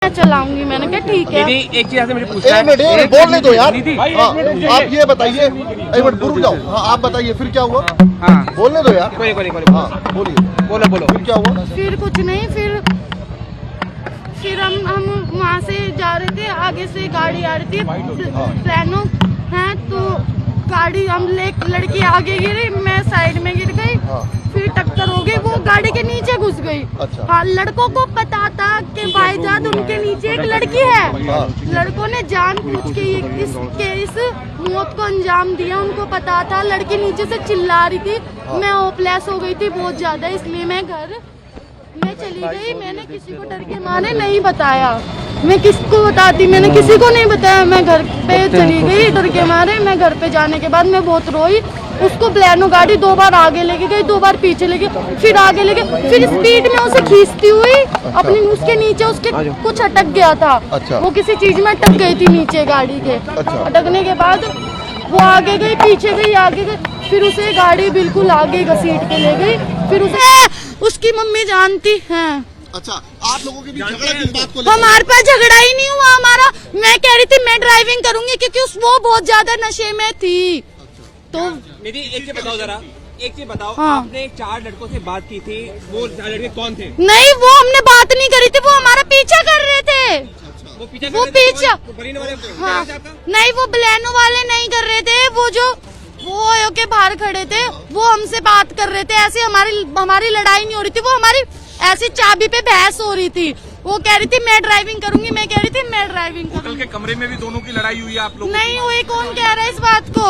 चलाऊंगी। मैंने कहा ठीक है। एक चीज आपसे मुझे पूछना है, बोलने दो यार। आप ये बताइए, एक मिनट रुक जाओ। हाँ आप बताइए फिर क्या हुआ। हाँ बोलने दो यार। कोई हाँ बोलिए। बोलो फिर क्या हुआ। फिर कुछ नहीं, फिर हम वहाँ से जा रहे थे, आगे से गाड़ी आ रही थी प्लानो है, तो गाड़ी हम लड़की आगे गिरी, मैं साइड में गिर गई। फिर टक्कर हो गई, वो गाड़ी के नीचे घुस गई। अच्छा। हाँ, लड़कों को पता था कि भाईजान उनके नीचे एक लड़की है। लड़कों ने जानबूझ के इस मौत को अंजाम दिया। उनको पता था, लड़की नीचे से चिल्ला रही थी। मैं होपलेस हो गई थी बहुत ज्यादा, इसलिए मैं घर में चली गई। मैंने किसी को डर के मारे नहीं बताया। मैं किसको बताती, मैंने किसी को नहीं बताया। मैं घर पे चली गई डर के मारे। मैं घर पे जाने के बाद मैं बहुत रोई। उसको प्लानो गाड़ी 2 बार आगे लेके गई, 2 बार पीछे लेके, फिर आगे लेके, फिर स्पीड में उसे खींचती हुई अपनी उसके नीचे उसके कुछ अटक गया था। अच्छा। वो किसी चीज में अटक गई थी नीचे गाड़ी के। अच्छा। अटकने के बाद वो आगे गई, पीछे गई, आगे गई, फिर उसे गाड़ी बिल्कुल आगे घसीट के ले गई। फिर उसे उसकी मम्मी जानती है। अच्छा, आप लोगों के बीच झगड़ा किस बात को लेकर? हमारे पास झगड़ा ही नहीं हुआ हमारा। मैं कह रही थी मैं ड्राइविंग करूंगी क्योंकि वो बहुत ज्यादा नशे में थी। तो निधि एक चीज बताओ जरा, एक चीज बताओ। हाँ। आपने 4 लड़कों से बात की थी, वो 4 लड़के कौन थे? नहीं, वो हमने बात नहीं करी थी, वो हमारा पीछा कर रहे थे। वो पीछे हाँ, नहीं वो बलेनो वाले नहीं कर रहे थे। वो ओयो के बाहर खड़े थे, वो हमसे बात कर रहे थे। ऐसे हमारी लड़ाई नहीं हो रही थी, वो हमारी ऐसी चाबी पे बहस हो रही थी। वो कह रही थी मैं ड्राइविंग करूंगी, मैं कह रही थी मैं ड्राइविंग करूंगी। होटल के कमरे में भी दोनों की लड़ाई हुई है आप लोग? नहीं हुई, कौन कह रहा है इस बात को।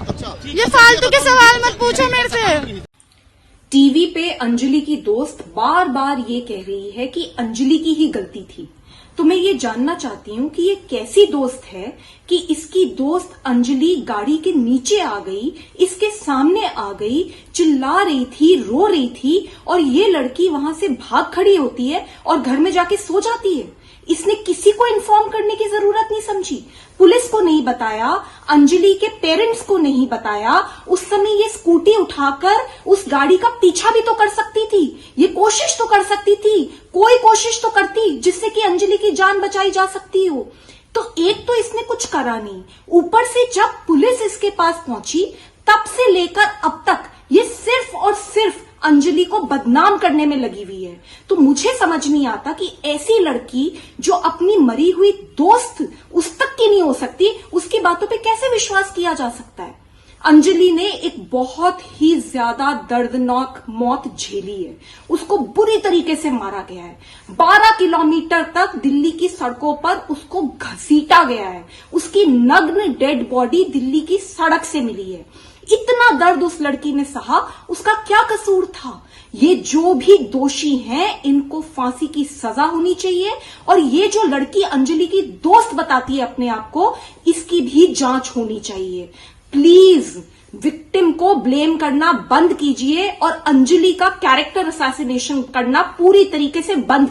अच्छा, ये फालतू के सवाल मत पूछो मेरे से। टीवी पे अंजलि की दोस्त बार बार ये कह रही है कि अंजलि की ही गलती थी। तो मैं ये जानना चाहती हूँ कि ये कैसी दोस्त है कि इसकी दोस्त अंजलि गाड़ी के नीचे आ गई, इसके सामने आ गई, चिल्ला रही थी, रो रही थी, और ये लड़की वहां से भाग खड़ी होती है और घर में जाके सो जाती है। इसने किसी को इन्फॉर्म करने की जरूरत नहीं समझी, पुलिस को नहीं बताया, अंजलि के पेरेंट्स को नहीं बताया। उस समय ये स्कूटी उठाकर उस गाड़ी का पीछा भी तो कर सकती थी, ये कोशिश तो कर सकती थी, कोई कोशिश तो करती जिससे कि अंजलि की जान बचाई जा सकती हो। तो एक तो इसने कुछ करा नहीं, ऊपर से जब पुलिस इसके पास पहुंची तब से लेकर अब तक ये सिर्फ और सिर्फ अंजलि को बदनाम करने में लगी हुई है। तो मुझे समझ नहीं आता कि ऐसी लड़की जो अपनी मरी हुई दोस्त उस तक की नहीं हो सकती, उसकी बातों पे कैसे विश्वास किया जा सकता है। अंजलि ने एक बहुत ही ज्यादा दर्दनाक मौत झेली है। उसको बुरी तरीके से मारा गया है। 12 किलोमीटर तक दिल्ली की सड़कों पर उसको घसीटा गया है। उसकी नग्न डेड बॉडी दिल्ली की सड़क से मिली है। इतना दर्द उस लड़की ने सहा, उसका क्या कसूर था। ये जो भी दोषी हैं इनको फांसी की सजा होनी चाहिए, और ये जो लड़की अंजलि की दोस्त बताती है अपने आप को, इसकी भी जांच होनी चाहिए। प्लीज विक्टिम को ब्लेम करना बंद कीजिए और अंजलि का कैरेक्टर असैसिनेशन करना पूरी तरीके से बंद